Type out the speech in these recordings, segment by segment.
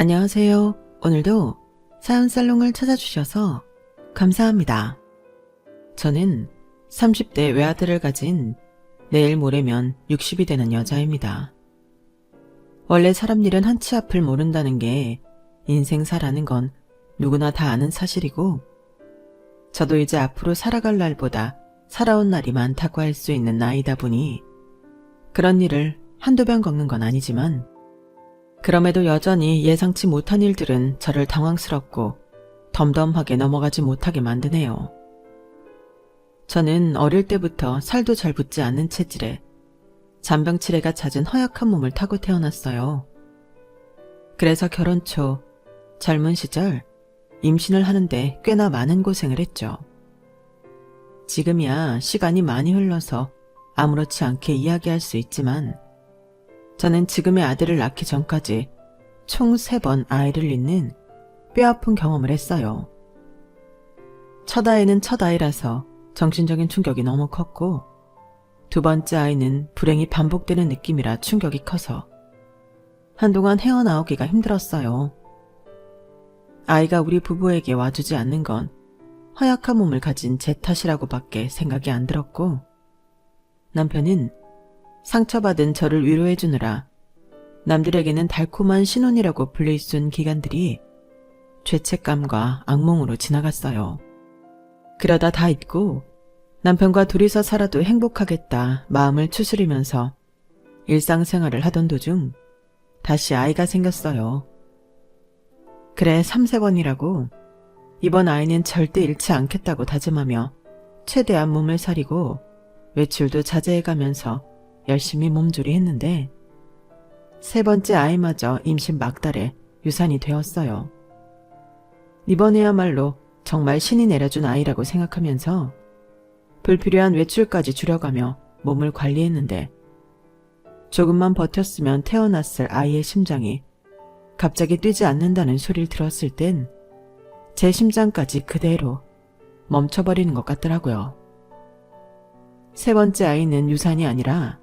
안녕하세요. 오늘도 사연살롱을 찾아주셔서 감사합니다. 저는 30대 외아들을 가진 내일 모레면 60이 되는 여자입니다. 원래 사람 일은 한 치 앞을 모른다는 게 인생사라는 건 누구나 다 아는 사실이고, 저도 이제 앞으로 살아갈 날보다 살아온 날이 많다고 할 수 있는 나이다 보니 그런 일을 한두 번 겪는 건 아니지만, 그럼에도 여전히 예상치 못한 일들은 저를 당황스럽고 덤덤하게 넘어가지 못하게 만드네요. 저는 어릴 때부터 살도 잘 붙지 않는 체질에 잔병치레가 잦은 허약한 몸을 타고 태어났어요. 그래서 결혼 초 젊은 시절 임신을 하는데 꽤나 많은 고생을 했죠. 지금이야 시간이 많이 흘러서 아무렇지 않게 이야기할 수 있지만, 저는 지금의 아들을 낳기 전까지 총 3번 아이를 잃는 뼈아픈 경험을 했어요. 첫 아이는 첫 아이라서 정신적인 충격이 너무 컸고, 두 번째 아이는 불행이 반복되는 느낌이라 충격이 커서 한동안 헤어나오기가 힘들었어요. 아이가 우리 부부에게 와주지 않는 건 허약한 몸을 가진 제 탓이라고밖에 생각이 안 들었고, 남편은 상처받은 저를 위로해주느라 남들에게는 달콤한 신혼이라고 불릴순 기간들이 죄책감과 악몽으로 지나갔어요. 그러다 다 잊고 남편과 둘이서 살아도 행복하겠다 마음을 추스리면서 일상생활을 하던 도중 다시 아이가 생겼어요. 그래 3-4번이라고 이번 아이는 절대 잃지 않겠다고 다짐하며 최대한 몸을 사리고 외출도 자제해가면서 열심히 몸조리했는데, 3번째 아이마저 임신 막달에 유산이 되었어요. 이번에야말로 정말 신이 내려준 아이라고 생각하면서 불필요한 외출까지 줄여가며 몸을 관리했는데, 조금만 버텼으면 태어났을 아이의 심장이 갑자기 뛰지 않는다는 소리를 들었을 땐 제 심장까지 그대로 멈춰버리는 것 같더라고요. 3번째 아이는 유산이 아니라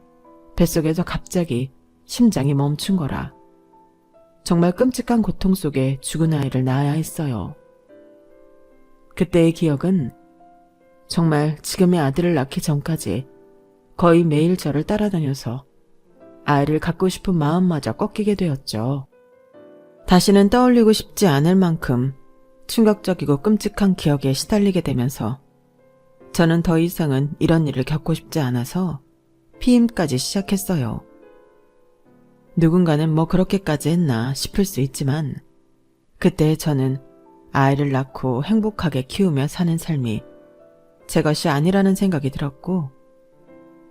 뱃속에서 갑자기 심장이 멈춘 거라 정말 끔찍한 고통 속에 죽은 아이를 낳아야 했어요. 그때의 기억은 정말 지금의 아들을 낳기 전까지 거의 매일 저를 따라다녀서 아이를 갖고 싶은 마음마저 꺾이게 되었죠. 다시는 떠올리고 싶지 않을 만큼 충격적이고 끔찍한 기억에 시달리게 되면서 저는 더 이상은 이런 일을 겪고 싶지 않아서 피임까지 시작했어요. 누군가는 뭐 그렇게까지 했나 싶을 수 있지만, 그때 저는 아이를 낳고 행복하게 키우며 사는 삶이 제 것이 아니라는 생각이 들었고,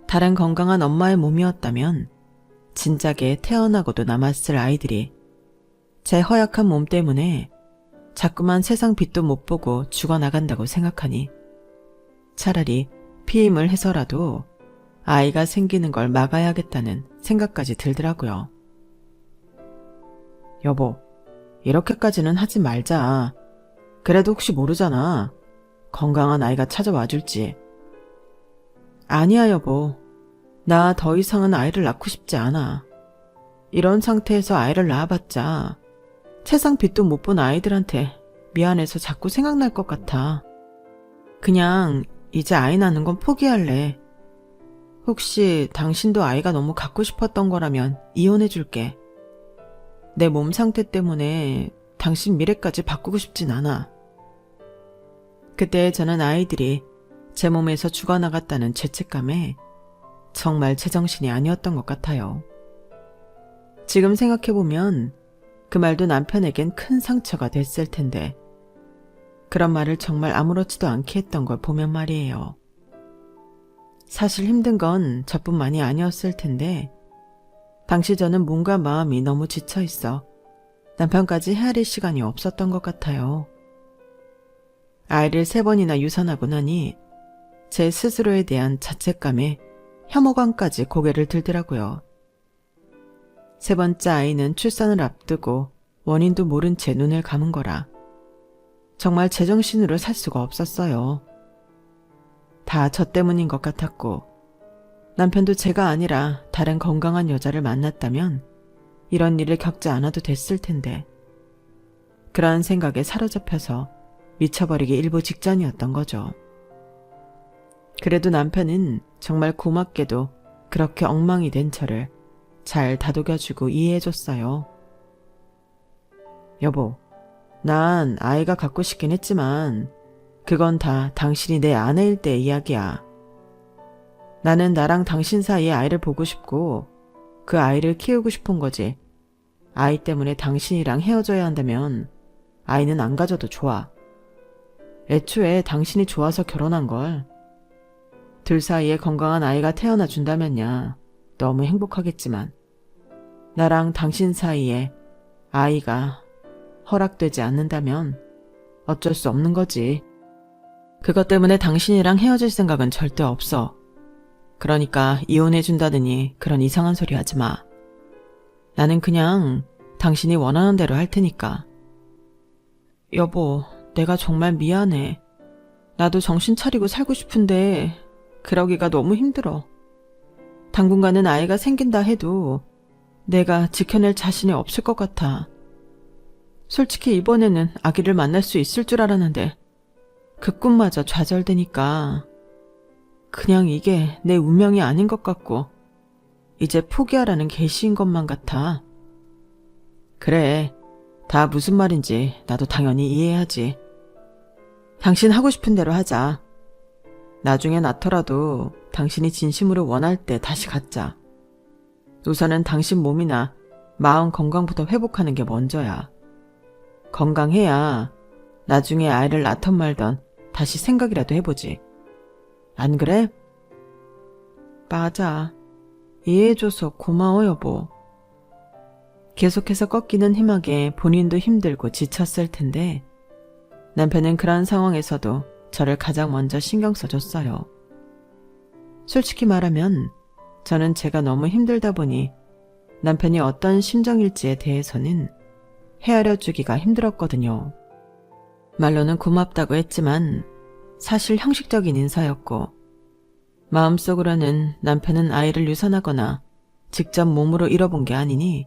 다른 건강한 엄마의 몸이었다면 진작에 태어나고도 남았을 아이들이 제 허약한 몸 때문에 자꾸만 세상 빛도 못 보고 죽어나간다고 생각하니 차라리 피임을 해서라도 아이가 생기는 걸 막아야겠다는 생각까지 들더라고요. 여보, 이렇게까지는 하지 말자. 그래도 혹시 모르잖아. 건강한 아이가 찾아와 줄지. 아니야 여보. 나 더 이상은 아이를 낳고 싶지 않아. 이런 상태에서 아이를 낳아봤자 세상 빛도 못 본 아이들한테 미안해서 자꾸 생각날 것 같아. 그냥 이제 아이 낳는 건 포기할래. 혹시 당신도 아이가 너무 갖고 싶었던 거라면 이혼해줄게. 내 몸 상태 때문에 당신 미래까지 바꾸고 싶진 않아. 그때 저는 아이들이 제 몸에서 죽어나갔다는 죄책감에 정말 제정신이 아니었던 것 같아요. 지금 생각해보면 그 말도 남편에겐 큰 상처가 됐을 텐데, 그런 말을 정말 아무렇지도 않게 했던 걸 보면 말이에요. 사실 힘든 건 저뿐만이 아니었을 텐데, 당시 저는 몸과 마음이 너무 지쳐있어 남편까지 헤아릴 시간이 없었던 것 같아요. 아이를 3번이나 유산하고 나니 제 스스로에 대한 자책감에 혐오감까지 고개를 들더라고요. 3번째 아이는 출산을 앞두고 원인도 모른 채 눈을 감은 거라 정말 제정신으로 살 수가 없었어요. 다 저 때문인 것 같았고, 남편도 제가 아니라 다른 건강한 여자를 만났다면 이런 일을 겪지 않아도 됐을 텐데 그러한 생각에 사로잡혀서 미쳐버리기 일보 직전이었던 거죠. 그래도 남편은 정말 고맙게도 그렇게 엉망이 된 저를 잘 다독여주고 이해해줬어요. 여보, 난 아이가 갖고 싶긴 했지만 그건 다 당신이 내 아내일 때의 이야기야. 나는 나랑 당신 사이에 아이를 보고 싶고 그 아이를 키우고 싶은 거지. 아이 때문에 당신이랑 헤어져야 한다면 아이는 안 가져도 좋아. 애초에 당신이 좋아서 결혼한 걸. 둘 사이에 건강한 아이가 태어나 준다면야 너무 행복하겠지만 나랑 당신 사이에 아이가 허락되지 않는다면 어쩔 수 없는 거지. 그것 때문에 당신이랑 헤어질 생각은 절대 없어. 그러니까 이혼해준다더니 그런 이상한 소리 하지 마. 나는 그냥 당신이 원하는 대로 할 테니까. 여보, 내가 정말 미안해. 나도 정신 차리고 살고 싶은데 그러기가 너무 힘들어. 당분간은 아이가 생긴다 해도 내가 지켜낼 자신이 없을 것 같아. 솔직히 이번에는 아기를 만날 수 있을 줄 알았는데 그 꿈마저 좌절되니까 그냥 이게 내 운명이 아닌 것 같고 이제 포기하라는 계시인 것만 같아. 그래, 다 무슨 말인지 나도 당연히 이해하지. 당신 하고 싶은 대로 하자. 나중에 낳더라도 당신이 진심으로 원할 때 다시 갖자. 우선은 당신 몸이나 마음 건강부터 회복하는 게 먼저야. 건강해야 나중에 아이를 낳던 말던 다시 생각이라도 해보지. 안 그래? 맞아. 이해해줘서 고마워 여보. 계속해서 꺾이는 희망에 본인도 힘들고 지쳤을 텐데 남편은 그러한 상황에서도 저를 가장 먼저 신경 써줬어요. 솔직히 말하면 저는 제가 너무 힘들다 보니 남편이 어떤 심정일지에 대해서는 헤아려 주기가 힘들었거든요. 말로는 고맙다고 했지만 사실 형식적인 인사였고 마음속으로는 남편은 아이를 유산하거나 직접 몸으로 잃어본 게 아니니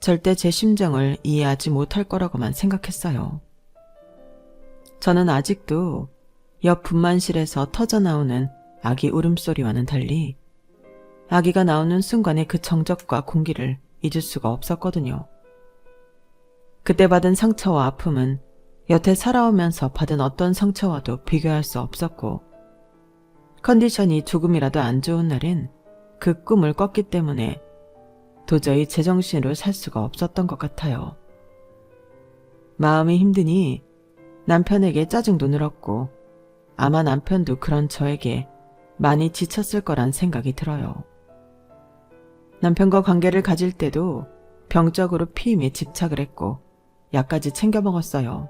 절대 제 심정을 이해하지 못할 거라고만 생각했어요. 저는 아직도 옆 분만실에서 터져나오는 아기 울음소리와는 달리 아기가 나오는 순간의 그 정적과 공기를 잊을 수가 없었거든요. 그때 받은 상처와 아픔은 여태 살아오면서 받은 어떤 상처와도 비교할 수 없었고 컨디션이 조금이라도 안 좋은 날엔 그 꿈을 꿨기 때문에 도저히 제정신으로 살 수가 없었던 것 같아요. 마음이 힘드니 남편에게 짜증도 늘었고 아마 남편도 그런 저에게 많이 지쳤을 거란 생각이 들어요. 남편과 관계를 가질 때도 병적으로 피임에 집착을 했고 약까지 챙겨 먹었어요.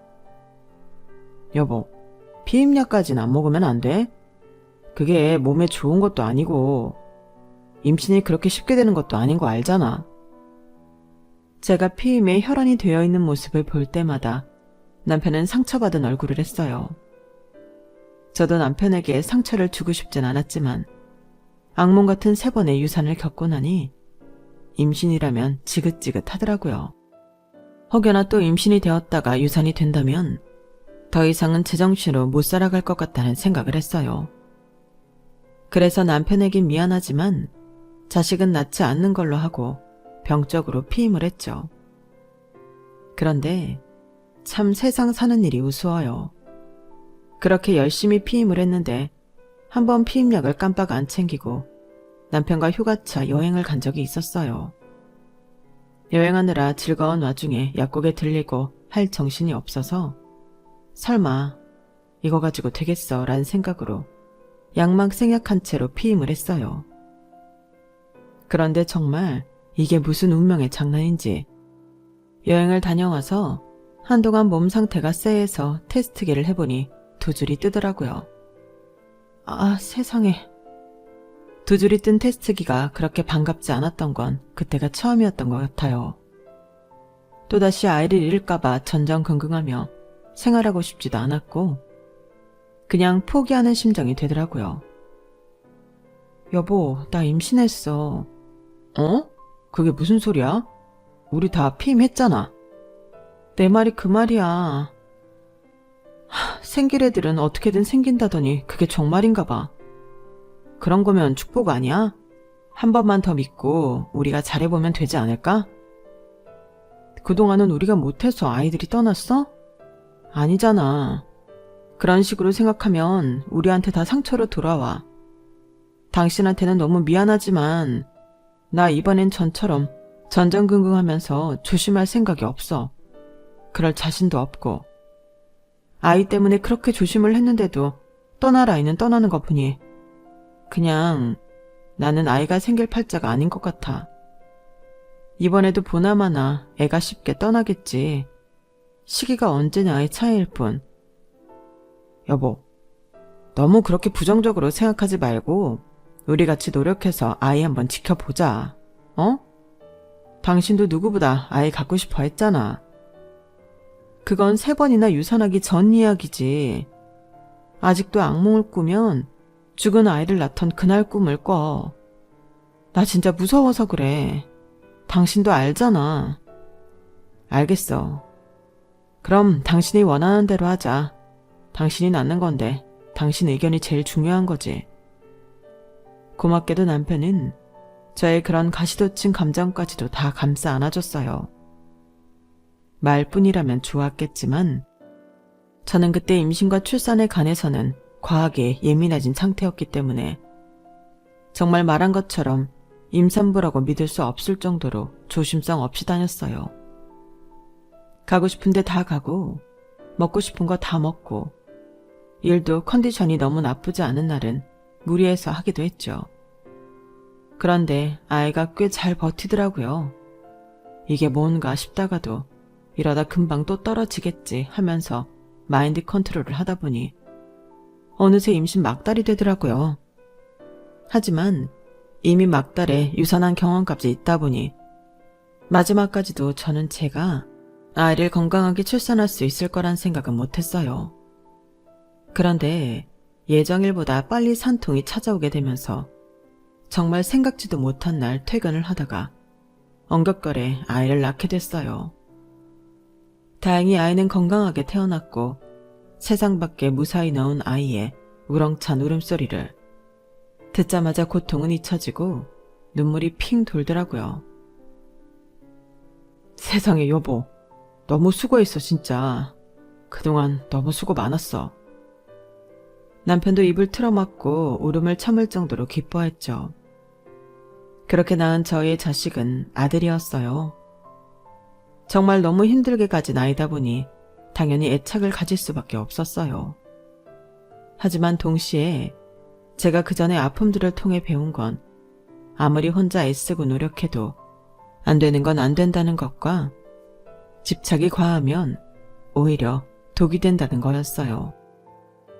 여보, 피임약까지는 안 먹으면 안 돼? 그게 몸에 좋은 것도 아니고 임신이 그렇게 쉽게 되는 것도 아닌 거 알잖아. 제가 피임에 혈안이 되어 있는 모습을 볼 때마다 남편은 상처받은 얼굴을 했어요. 저도 남편에게 상처를 주고 싶진 않았지만 악몽 같은 3번의 유산을 겪고 나니 임신이라면 지긋지긋하더라고요. 혹여나 또 임신이 되었다가 유산이 된다면 더 이상은 제정신으로 못 살아갈 것 같다는 생각을 했어요. 그래서 남편에겐 미안하지만 자식은 낳지 않는 걸로 하고 병적으로 피임을 했죠. 그런데 참 세상 사는 일이 우스워요. 그렇게 열심히 피임을 했는데 한번 피임약을 깜빡 안 챙기고 남편과 휴가차 여행을 간 적이 있었어요. 여행하느라 즐거운 와중에 약국에 들리고 할 정신이 없어서 설마 이거 가지고 되겠어 라는 생각으로 약막 생략한 채로 피임을 했어요. 그런데 정말 이게 무슨 운명의 장난인지 여행을 다녀와서 한동안 몸 상태가 쎄해서 테스트기를 해보니 2줄이 뜨더라고요. 아, 세상에. 2줄이 뜬 테스트기가 그렇게 반갑지 않았던 건 그때가 처음이었던 것 같아요. 또다시 아이를 잃을까봐 전전긍긍하며 생활하고 싶지도 않았고 그냥 포기하는 심정이 되더라고요. 여보, 나 임신했어. 어? 그게 무슨 소리야? 우리 다 피임했잖아. 내 말이 그 말이야. 생길 애들은 어떻게든 생긴다더니 그게 정말인가 봐. 그런 거면 축복 아니야? 한 번만 더 믿고 우리가 잘해보면 되지 않을까? 그동안은 우리가 못해서 아이들이 떠났어? 아니잖아. 그런 식으로 생각하면 우리한테 다 상처로 돌아와. 당신한테는 너무 미안하지만 나 이번엔 전처럼 전전긍긍하면서 조심할 생각이 없어. 그럴 자신도 없고. 아이 때문에 그렇게 조심을 했는데도 떠날 아이는 떠나는 것 보니 그냥 나는 아이가 생길 팔자가 아닌 것 같아. 이번에도 보나마나 애가 쉽게 떠나겠지. 시기가 언제냐의 차이일 뿐. 여보, 너무 그렇게 부정적으로 생각하지 말고 우리 같이 노력해서 아이 한번 지켜보자. 어? 당신도 누구보다 아이 갖고 싶어 했잖아. 그건 3번이나 유산하기 전 이야기지. 아직도 악몽을 꾸면 죽은 아이를 낳던 그날 꿈을 꿔. 나 진짜 무서워서 그래. 당신도 알잖아. 알겠어. 그럼 당신이 원하는 대로 하자. 당신이 낳는 건데 당신 의견이 제일 중요한 거지. 고맙게도 남편은 저의 그런 가시돋친 감정까지도 다 감싸 안아줬어요. 말뿐이라면 좋았겠지만 저는 그때 임신과 출산에 관해서는 과하게 예민해진 상태였기 때문에 정말 말한 것처럼 임산부라고 믿을 수 없을 정도로 조심성 없이 다녔어요. 가고 싶은데 다 가고 먹고 싶은 거 다 먹고 일도 컨디션이 너무 나쁘지 않은 날은 무리해서 하기도 했죠. 그런데 아이가 꽤 잘 버티더라고요. 이게 뭔가 싶다가도 이러다 금방 또 떨어지겠지 하면서 마인드 컨트롤을 하다 보니 어느새 임신 막달이 되더라고요. 하지만 이미 막달에 유산한 경험까지 있다 보니 마지막까지도 저는 제가 아이를 건강하게 출산할 수 있을 거란 생각은 못했어요. 그런데 예정일보다 빨리 산통이 찾아오게 되면서 정말 생각지도 못한 날 퇴근을 하다가 엉겁거려 아이를 낳게 됐어요. 다행히 아이는 건강하게 태어났고 세상 밖에 무사히 나온 아이의 우렁찬 울음소리를 듣자마자 고통은 잊혀지고 눈물이 핑 돌더라고요. 세상에 여보, 너무 수고했어 진짜. 그동안 너무 수고 많았어. 남편도 입을 틀어막고 울음을 참을 정도로 기뻐했죠. 그렇게 낳은 저의 자식은 아들이었어요. 정말 너무 힘들게 가진 아이다 보니 당연히 애착을 가질 수밖에 없었어요. 하지만 동시에 제가 그 전에 아픔들을 통해 배운 건 아무리 혼자 애쓰고 노력해도 안 되는 건 안 된다는 것과 집착이 과하면 오히려 독이 된다는 거였어요.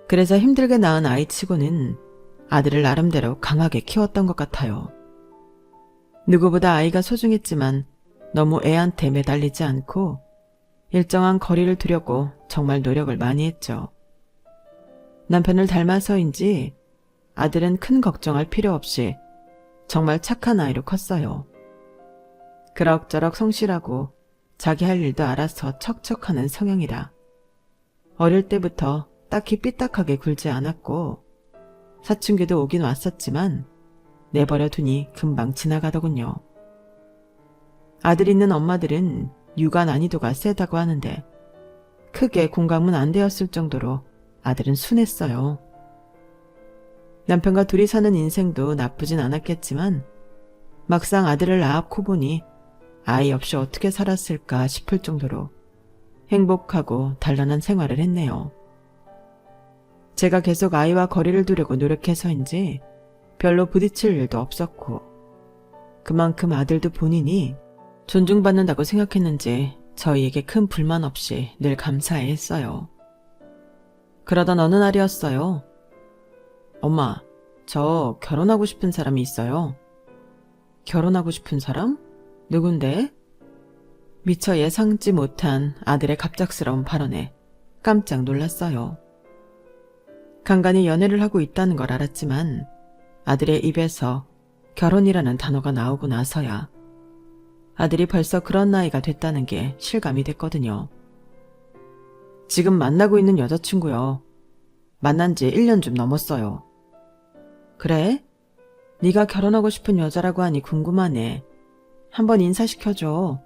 그래서 힘들게 낳은 아이치고는 아들을 나름대로 강하게 키웠던 것 같아요. 누구보다 아이가 소중했지만 너무 애한테 매달리지 않고 일정한 거리를 두려고 정말 노력을 많이 했죠. 남편을 닮아서인지 아들은 큰 걱정할 필요 없이 정말 착한 아이로 컸어요. 그럭저럭 성실하고 자기 할 일도 알아서 척척하는 성향이라 어릴 때부터 딱히 삐딱하게 굴지 않았고 사춘기도 오긴 왔었지만 내버려 두니 금방 지나가더군요. 아들 있는 엄마들은 육아 난이도가 세다고 하는데 크게 공감은 안 되었을 정도로 아들은 순했어요. 남편과 둘이 사는 인생도 나쁘진 않았겠지만 막상 아들을 낳고 보니 아이 없이 어떻게 살았을까 싶을 정도로 행복하고 단란한 생활을 했네요. 제가 계속 아이와 거리를 두려고 노력해서인지 별로 부딪힐 일도 없었고 그만큼 아들도 본인이 존중받는다고 생각했는지 저희에게 큰 불만 없이 늘 감사해했어요. 그러던 어느 날이었어요. 엄마, 저 결혼하고 싶은 사람이 있어요. 결혼하고 싶은 사람? 누군데? 미처 예상치 못한 아들의 갑작스러운 발언에 깜짝 놀랐어요. 간간히 연애를 하고 있다는 걸 알았지만 아들의 입에서 결혼이라는 단어가 나오고 나서야 아들이 벌써 그런 나이가 됐다는 게 실감이 됐거든요. 지금 만나고 있는 여자친구요. 만난 지 1년 좀 넘었어요. 그래? 네가 결혼하고 싶은 여자라고 하니 궁금하네. 한번 인사시켜줘.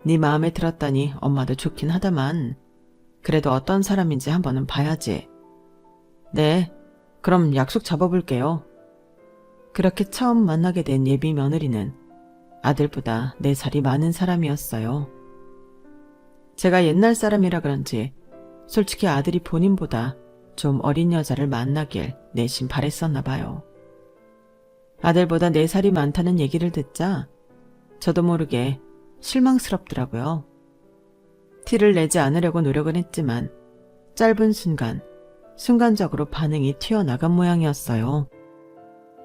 네 마음에 들었다니 엄마도 좋긴 하다만 그래도 어떤 사람인지 한번은 봐야지. 네, 그럼 약속 잡아볼게요. 그렇게 처음 만나게 된 예비 며느리는 아들보다 4살이 많은 사람이었어요. 제가 옛날 사람이라 그런지 솔직히 아들이 본인보다 좀 어린 여자를 만나길 내심 바랬었나 봐요. 아들보다 4살이 많다는 얘기를 듣자 저도 모르게 실망스럽더라고요. 티를 내지 않으려고 노력은 했지만 짧은 순간적으로 반응이 튀어나간 모양이었어요.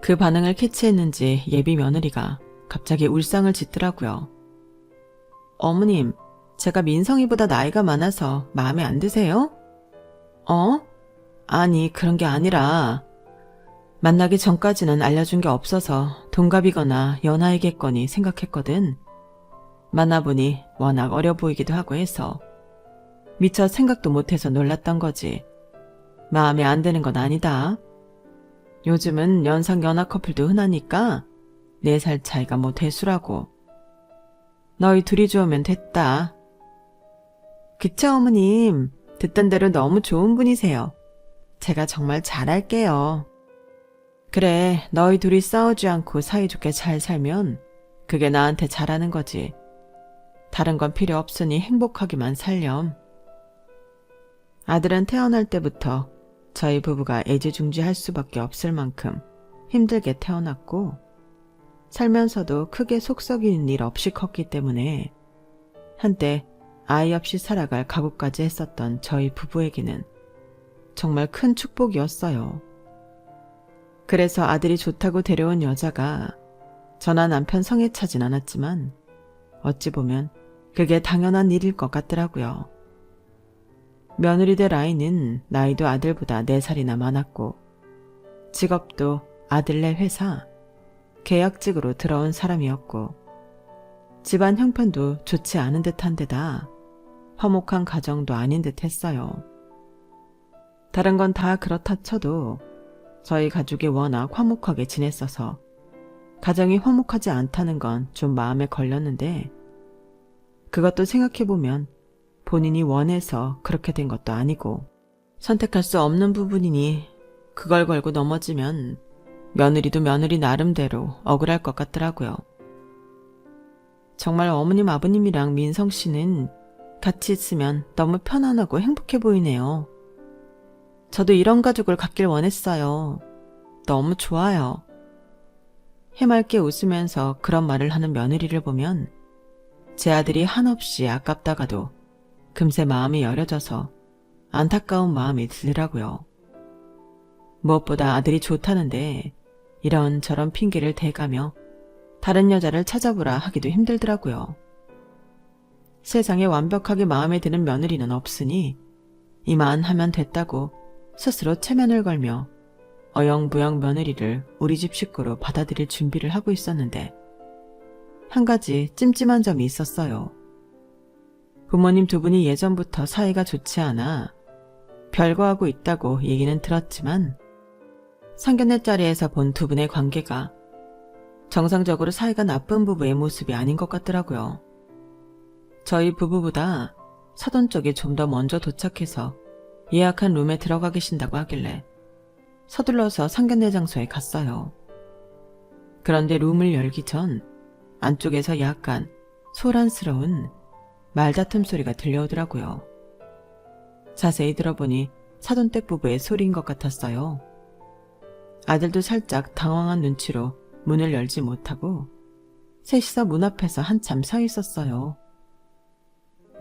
그 반응을 캐치했는지 예비 며느리가 갑자기 울상을 짓더라고요. 어머님, 제가 민성이보다 나이가 많아서 마음에 안 드세요? 아니, 그런 게 아니라 만나기 전까지는 알려준 게 없어서 동갑이거나 연하이겠거니 생각했거든. 만나보니 워낙 어려 보이기도 하고 해서 미처 생각도 못해서 놀랐던 거지. 마음에 안 드는 건 아니다. 요즘은 연상 연하 커플도 흔하니까 4살 차이가 뭐 대수라고. 너희 둘이 좋으면 됐다. 그쵸 어머님, 듣던 대로 너무 좋은 분이세요. 제가 정말 잘할게요. 그래, 너희 둘이 싸우지 않고 사이좋게 잘 살면 그게 나한테 잘하는 거지. 다른 건 필요 없으니 행복하기만 살렴. 아들은 태어날 때부터 저희 부부가 애지중지할 수밖에 없을 만큼 힘들게 태어났고 살면서도 크게 속 썩이는 일 없이 컸기 때문에 한때 아이 없이 살아갈 각오까지 했었던 저희 부부에게는 정말 큰 축복이었어요. 그래서 아들이 좋다고 데려온 여자가 저나 남편 성에 차진 않았지만 어찌 보면 그게 당연한 일일 것 같더라고요. 며느리 될 아이는 나이도 아들보다 4살이나 많았고 직업도 아들네 회사 계약직으로 들어온 사람이었고 집안 형편도 좋지 않은 듯한 데다 화목한 가정도 아닌 듯 했어요. 다른 건 다 그렇다 쳐도 저희 가족이 워낙 화목하게 지냈어서 가정이 화목하지 않다는 건 좀 마음에 걸렸는데 그것도 생각해보면 본인이 원해서 그렇게 된 것도 아니고 선택할 수 없는 부분이니 그걸 걸고 넘어지면 며느리도 며느리 나름대로 억울할 것 같더라고요. 정말 어머님 아버님이랑 민성 씨는 같이 있으면 너무 편안하고 행복해 보이네요. 저도 이런 가족을 갖길 원했어요. 너무 좋아요. 해맑게 웃으면서 그런 말을 하는 며느리를 보면 제 아들이 한없이 아깝다가도 금세 마음이 여려져서 안타까운 마음이 들더라고요. 무엇보다 아들이 좋다는데 이런저런 핑계를 대가며 다른 여자를 찾아보라 하기도 힘들더라고요. 세상에 완벽하게 마음에 드는 며느리는 없으니 이만하면 됐다고 스스로 체면을 걸며 어영부영 며느리를 우리 집 식구로 받아들일 준비를 하고 있었는데 한 가지 찜찜한 점이 있었어요. 부모님 2분이 예전부터 사이가 좋지 않아 별거하고 있다고 얘기는 들었지만 상견례 자리에서 본 2분의 관계가 정상적으로 사이가 나쁜 부부의 모습이 아닌 것 같더라고요. 저희 부부보다 사돈 쪽이 좀 더 먼저 도착해서 예약한 룸에 들어가 계신다고 하길래 서둘러서 상견례 장소에 갔어요. 그런데 룸을 열기 전 안쪽에서 약간 소란스러운 말다툼 소리가 들려오더라고요. 자세히 들어보니 사돈댁 부부의 소리인 것 같았어요. 아들도 살짝 당황한 눈치로 문을 열지 못하고 셋이서 문 앞에서 한참 서 있었어요.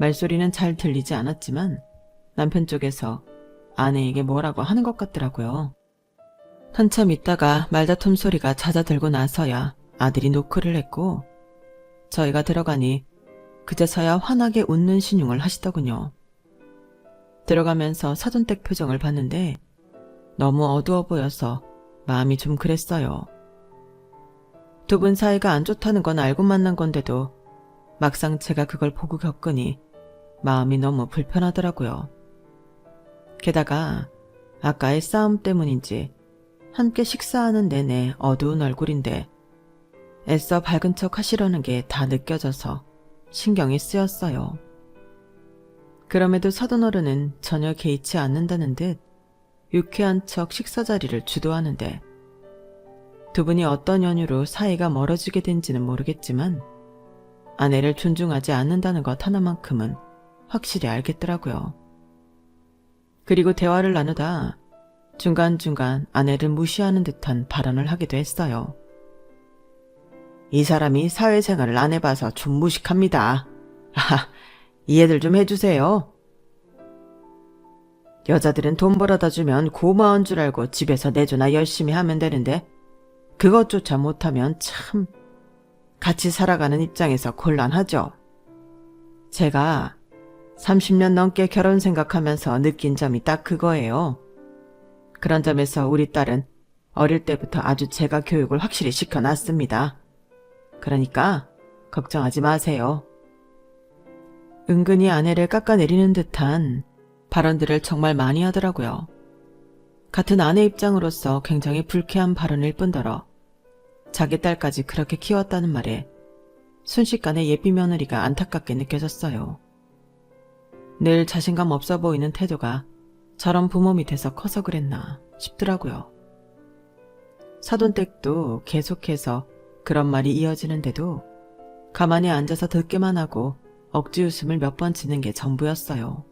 말소리는 잘 들리지 않았지만 남편 쪽에서 아내에게 뭐라고 하는 것 같더라고요. 한참 있다가 말다툼 소리가 잦아들고 나서야 아들이 노크를 했고 저희가 들어가니 그제서야 환하게 웃는 신용을 하시더군요. 들어가면서 사돈댁 표정을 봤는데 너무 어두워 보여서 마음이 좀 그랬어요. 2분 사이가 안 좋다는 건 알고 만난 건데도 막상 제가 그걸 보고 겪으니 마음이 너무 불편하더라고요. 게다가 아까의 싸움 때문인지 함께 식사하는 내내 어두운 얼굴인데 애써 밝은 척 하시려는 게 다 느껴져서 신경이 쓰였어요. 그럼에도 사돈어른은 전혀 개의치 않는다는 듯 유쾌한 척 식사 자리를 주도하는데 두 분이 어떤 연유로 사이가 멀어지게 된지는 모르겠지만 아내를 존중하지 않는다는 것 하나만큼은 확실히 알겠더라고요. 그리고 대화를 나누다 중간중간 아내를 무시하는 듯한 발언을 하기도 했어요. 이 사람이 사회생활을 안 해봐서 좀 무식합니다. 이해들 좀 해주세요. 여자들은 돈 벌어다 주면 고마운 줄 알고 집에서 내조나 열심히 하면 되는데 그것조차 못하면 참 같이 살아가는 입장에서 곤란하죠. 제가 30년 넘게 결혼 생각하면서 느낀 점이 딱 그거예요. 그런 점에서 우리 딸은 어릴 때부터 아주 제가 교육을 확실히 시켜놨습니다. 그러니까 걱정하지 마세요. 은근히 아내를 깎아내리는 듯한 발언들을 정말 많이 하더라고요. 같은 아내 입장으로서 굉장히 불쾌한 발언일 뿐더러 자기 딸까지 그렇게 키웠다는 말에 순식간에 예비 며느리가 안타깝게 느껴졌어요. 늘 자신감 없어 보이는 태도가 저런 부모 밑에서 커서 그랬나 싶더라고요. 사돈댁도 계속해서 그런 말이 이어지는데도 가만히 앉아서 듣기만 하고 억지 웃음을 몇 번 지는 게 전부였어요.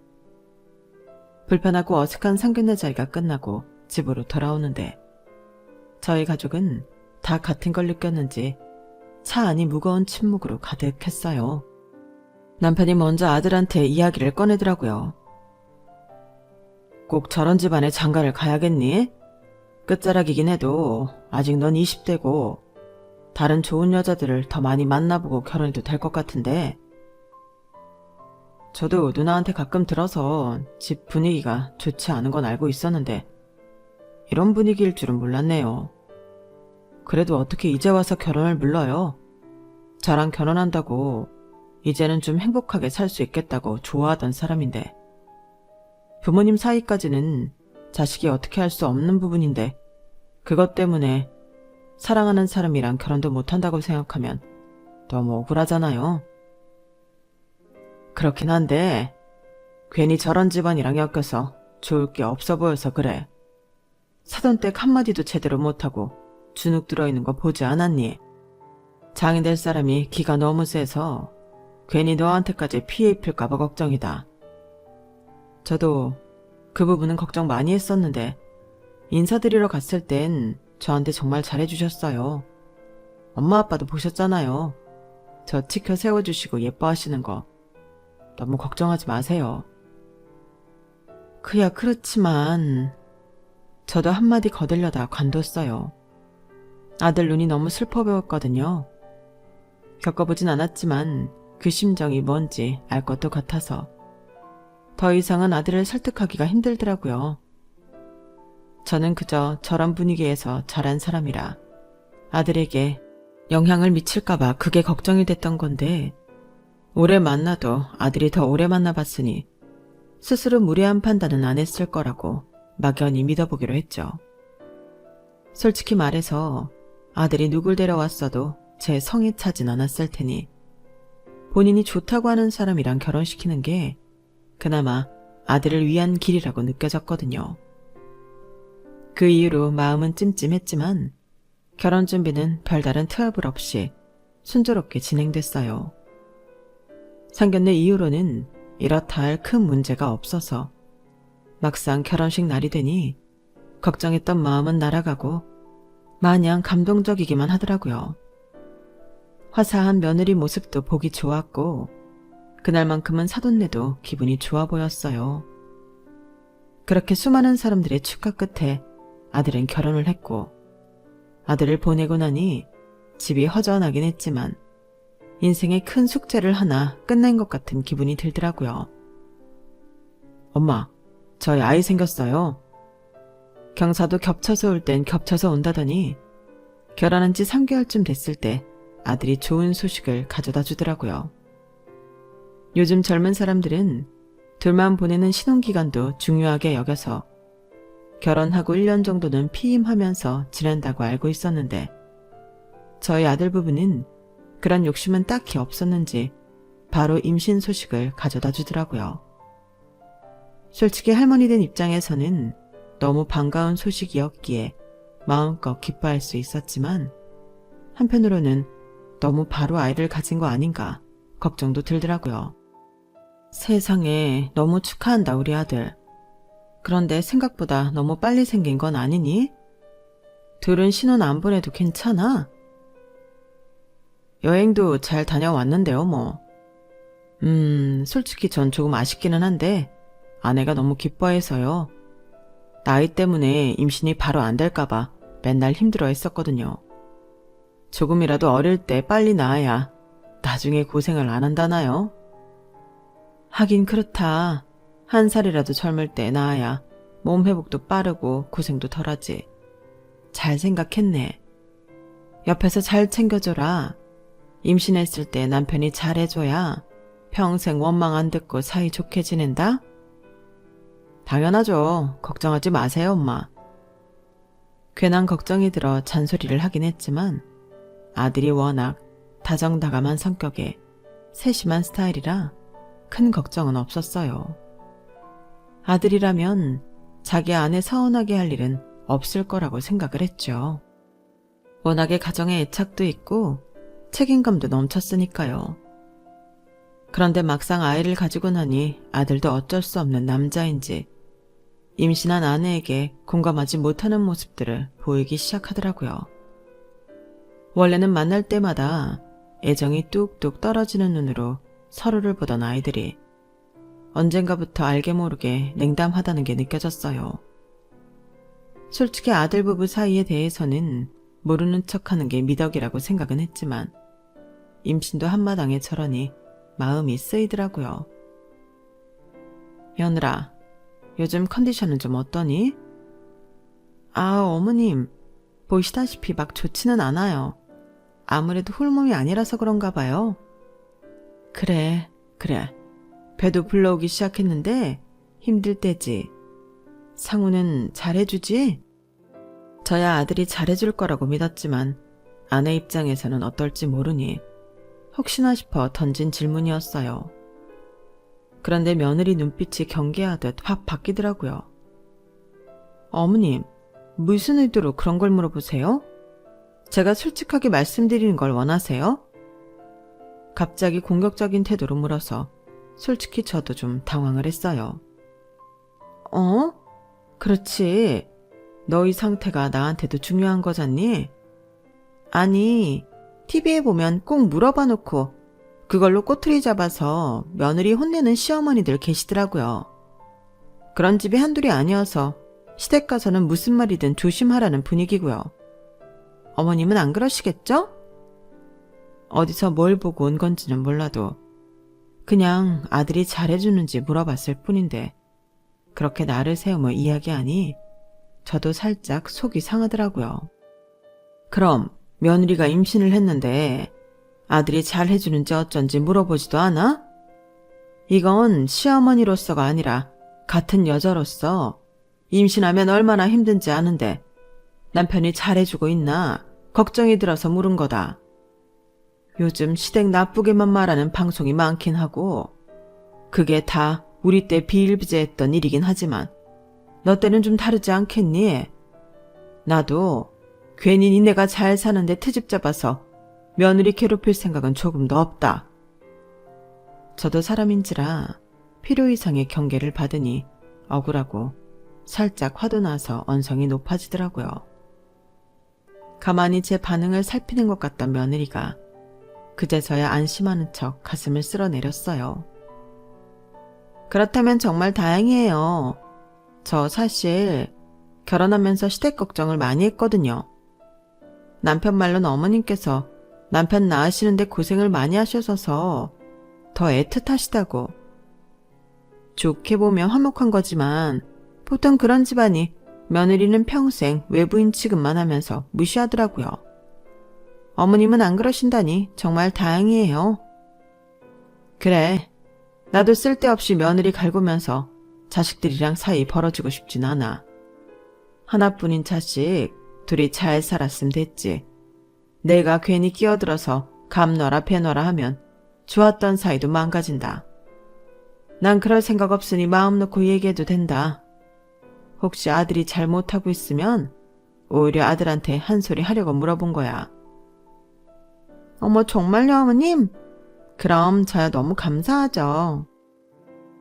불편하고 어색한 상견례 자리가 끝나고 집으로 돌아오는데 저희 가족은 다 같은 걸 느꼈는지 차 안이 무거운 침묵으로 가득했어요. 남편이 먼저 아들한테 이야기를 꺼내더라고요. 꼭 저런 집안에 장가를 가야겠니? 끝자락이긴 해도 아직 넌 20대고 다른 좋은 여자들을 더 많이 만나보고 결혼해도 될 것 같은데. 저도 누나한테 가끔 들어서 집 분위기가 좋지 않은 건 알고 있었는데 이런 분위기일 줄은 몰랐네요. 그래도 어떻게 이제 와서 결혼을 물러요? 저랑 결혼한다고 이제는 좀 행복하게 살 수 있겠다고 좋아하던 사람인데 부모님 사이까지는 자식이 어떻게 할 수 없는 부분인데 그것 때문에 사랑하는 사람이랑 결혼도 못한다고 생각하면 너무 억울하잖아요. 그렇긴 한데 괜히 저런 집안이랑 엮여서 좋을 게 없어 보여서 그래. 사돈댁 한마디도 제대로 못하고 주눅 들어있는 거 보지 않았니? 장인 될 사람이 기가 너무 세서 괜히 너한테까지 피해 입힐까 봐 걱정이다. 저도 그 부분은 걱정 많이 했었는데 인사드리러 갔을 땐 저한테 정말 잘해주셨어요. 엄마 아빠도 보셨잖아요. 저 치켜 세워주시고 예뻐하시는 거. 너무 걱정하지 마세요. 그야 그렇지만 저도 한마디 거들려다 관뒀어요. 아들 눈이 너무 슬퍼 보였거든요. 겪어보진 않았지만 그 심정이 뭔지 알 것도 같아서 더 이상은 아들을 설득하기가 힘들더라고요. 저는 그저 저런 분위기에서 자란 사람이라 아들에게 영향을 미칠까봐 그게 걱정이 됐던 건데 오래 만나도 아들이 더 오래 만나봤으니 스스로 무례한 판단은 안 했을 거라고 막연히 믿어보기로 했죠. 솔직히 말해서 아들이 누굴 데려왔어도 제 성에 차진 않았을 테니 본인이 좋다고 하는 사람이랑 결혼시키는 게 그나마 아들을 위한 길이라고 느껴졌거든요. 그 이후로 마음은 찜찜했지만 결혼 준비는 별다른 트러블 없이 순조롭게 진행됐어요. 상견례 이후로는 이렇다 할 큰 문제가 없어서 막상 결혼식 날이 되니 걱정했던 마음은 날아가고 마냥 감동적이기만 하더라고요. 화사한 며느리 모습도 보기 좋았고 그날만큼은 사돈네도 기분이 좋아 보였어요. 그렇게 수많은 사람들의 축하 끝에 아들은 결혼을 했고 아들을 보내고 나니 집이 허전하긴 했지만 인생의 큰 숙제를 하나 끝낸 것 같은 기분이 들더라고요. 엄마, 저희 아이 생겼어요. 경사도 겹쳐서 올 땐 겹쳐서 온다더니 결혼한 지 3개월쯤 됐을 때 아들이 좋은 소식을 가져다 주더라고요. 요즘 젊은 사람들은 둘만 보내는 신혼기간도 중요하게 여겨서 결혼하고 1년 정도는 피임하면서 지낸다고 알고 있었는데 저희 아들 부부는 그런 욕심은 딱히 없었는지 바로 임신 소식을 가져다 주더라고요. 솔직히 할머니 된 입장에서는 너무 반가운 소식이었기에 마음껏 기뻐할 수 있었지만 한편으로는 너무 바로 아이를 가진 거 아닌가 걱정도 들더라고요. 세상에 너무 축하한다 우리 아들. 그런데 생각보다 너무 빨리 생긴 건 아니니? 둘은 신혼 안 보내도 괜찮아? 여행도 잘 다녀왔는데요 뭐. 솔직히 전 조금 아쉽기는 한데 아내가 너무 기뻐해서요. 나이 때문에 임신이 바로 안 될까봐 맨날 힘들어 했었거든요. 조금이라도 어릴 때 빨리 낳아야 나중에 고생을 안 한다나요? 하긴 그렇다. 한 살이라도 젊을 때 낳아야 몸 회복도 빠르고 고생도 덜하지. 잘 생각했네. 옆에서 잘 챙겨줘라. 임신했을 때 남편이 잘해줘야 평생 원망 안 듣고 사이 좋게 지낸다? 당연하죠. 걱정하지 마세요, 엄마. 괜한 걱정이 들어 잔소리를 하긴 했지만 아들이 워낙 다정다감한 성격에 세심한 스타일이라 큰 걱정은 없었어요. 아들이라면 자기 아내 서운하게 할 일은 없을 거라고 생각을 했죠. 워낙에 가정에 애착도 있고 책임감도 넘쳤으니까요. 그런데 막상 아이를 가지고 나니 아들도 어쩔 수 없는 남자인지 임신한 아내에게 공감하지 못하는 모습들을 보이기 시작하더라고요. 원래는 만날 때마다 애정이 뚝뚝 떨어지는 눈으로 서로를 보던 아이들이 언젠가부터 알게 모르게 냉담하다는 게 느껴졌어요. 솔직히 아들 부부 사이에 대해서는 모르는 척하는 게 미덕이라고 생각은 했지만 임신도 한마당에 저러니 마음이 쓰이더라고요. 며느라, 요즘 컨디션은 좀 어떠니? 어머님, 보시다시피 막 좋지는 않아요. 아무래도 홀몸이 아니라서 그런가 봐요. 그래. 배도 불러오기 시작했는데 힘들 때지. 상우는 잘해주지? 저야 아들이 잘해줄 거라고 믿었지만 아내 입장에서는 어떨지 모르니 혹시나 싶어 던진 질문이었어요. 그런데 며느리 눈빛이 경계하듯 확 바뀌더라고요. 어머님, 무슨 의도로 그런 걸 물어보세요? 제가 솔직하게 말씀드리는 걸 원하세요? 갑자기 공격적인 태도로 물어서 솔직히 저도 좀 당황을 했어요. 그렇지. 너희 상태가 나한테도 중요한 거잖니? 아니, TV에 보면 꼭 물어봐 놓고 그걸로 꼬투리 잡아서 며느리 혼내는 시어머니들 계시더라고요. 그런 집이 한둘이 아니어서 시댁 가서는 무슨 말이든 조심하라는 분위기고요. 어머님은 안 그러시겠죠? 어디서 뭘 보고 온 건지는 몰라도 그냥 아들이 잘해주는지 물어봤을 뿐인데 그렇게 나를 세우며 이야기하니 저도 살짝 속이 상하더라고요. 그럼 며느리가 임신을 했는데 아들이 잘해주는지 어쩐지 물어보지도 않아? 이건 시어머니로서가 아니라 같은 여자로서 임신하면 얼마나 힘든지 아는데 남편이 잘해주고 있나 걱정이 들어서 물은 거다. 요즘 시댁 나쁘게만 말하는 방송이 많긴 하고 그게 다 우리 때 비일비재했던 일이긴 하지만 너 때는 좀 다르지 않겠니? 나도 괜히 니네가 잘 사는데 트집 잡아서 며느리 괴롭힐 생각은 조금도 없다. 저도 사람인지라 필요 이상의 경계를 받으니 억울하고 살짝 화도 나서 언성이 높아지더라고요. 가만히 제 반응을 살피는 것 같던 며느리가 그제서야 안심하는 척 가슴을 쓸어내렸어요. 그렇다면 정말 다행이에요. 저 사실 결혼하면서 시댁 걱정을 많이 했거든요. 남편 말로는 어머님께서 남편 낳으시는데 고생을 많이 하셔서 더 애틋하시다고. 좋게 보면 화목한 거지만 보통 그런 집안이 며느리는 평생 외부인 취급만 하면서 무시하더라고요. 어머님은 안 그러신다니 정말 다행이에요. 그래, 나도 쓸데없이 며느리 갈구면서 자식들이랑 사이 벌어지고 싶진 않아. 하나뿐인 자식 둘이 잘 살았으면 됐지. 내가 괜히 끼어들어서 감놔라 배놔라 하면 좋았던 사이도 망가진다. 난 그럴 생각 없으니 마음 놓고 얘기해도 된다. 혹시 아들이 잘못하고 있으면 오히려 아들한테 한 소리 하려고 물어본 거야. 어머, 정말요, 어머님? 그럼 저야 너무 감사하죠.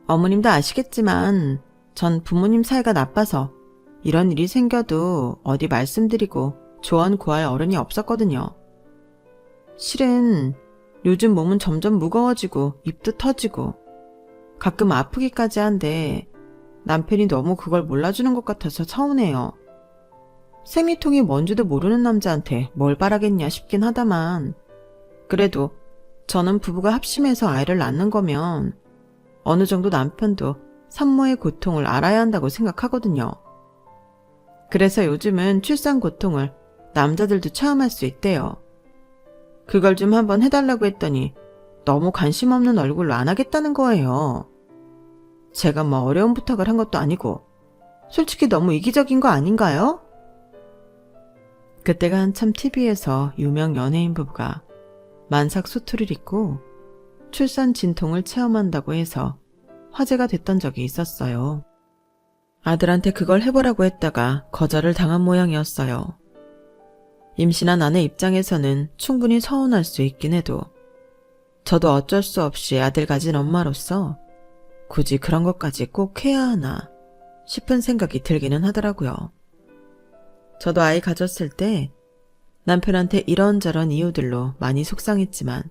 어머님도 아시겠지만 전 부모님 사이가 나빠서 이런 일이 생겨도 어디 말씀드리고 조언 구할 어른이 없었거든요. 실은 요즘 몸은 점점 무거워지고 입도 터지고 가끔 아프기까지 한데 남편이 너무 그걸 몰라주는 것 같아서 서운해요. 생리통이 뭔지도 모르는 남자한테 뭘 바라겠냐 싶긴 하다만 그래도 저는 부부가 합심해서 아이를 낳는 거면 어느 정도 남편도 산모의 고통을 알아야 한다고 생각하거든요. 그래서 요즘은 출산 고통을 남자들도 체험할 수 있대요. 그걸 좀 한번 해달라고 했더니 너무 관심 없는 얼굴로 안 하겠다는 거예요. 제가 뭐 어려운 부탁을 한 것도 아니고 솔직히 너무 이기적인 거 아닌가요? 그때가 한참 TV에서 유명 연예인 부부가 만삭 수트를 입고 출산 진통을 체험한다고 해서 화제가 됐던 적이 있었어요. 아들한테 그걸 해보라고 했다가 거절을 당한 모양이었어요. 임신한 아내 입장에서는 충분히 서운할 수 있긴 해도 저도 어쩔 수 없이 아들 가진 엄마로서 굳이 그런 것까지 꼭 해야 하나 싶은 생각이 들기는 하더라고요. 저도 아이 가졌을 때 남편한테 이런저런 이유들로 많이 속상했지만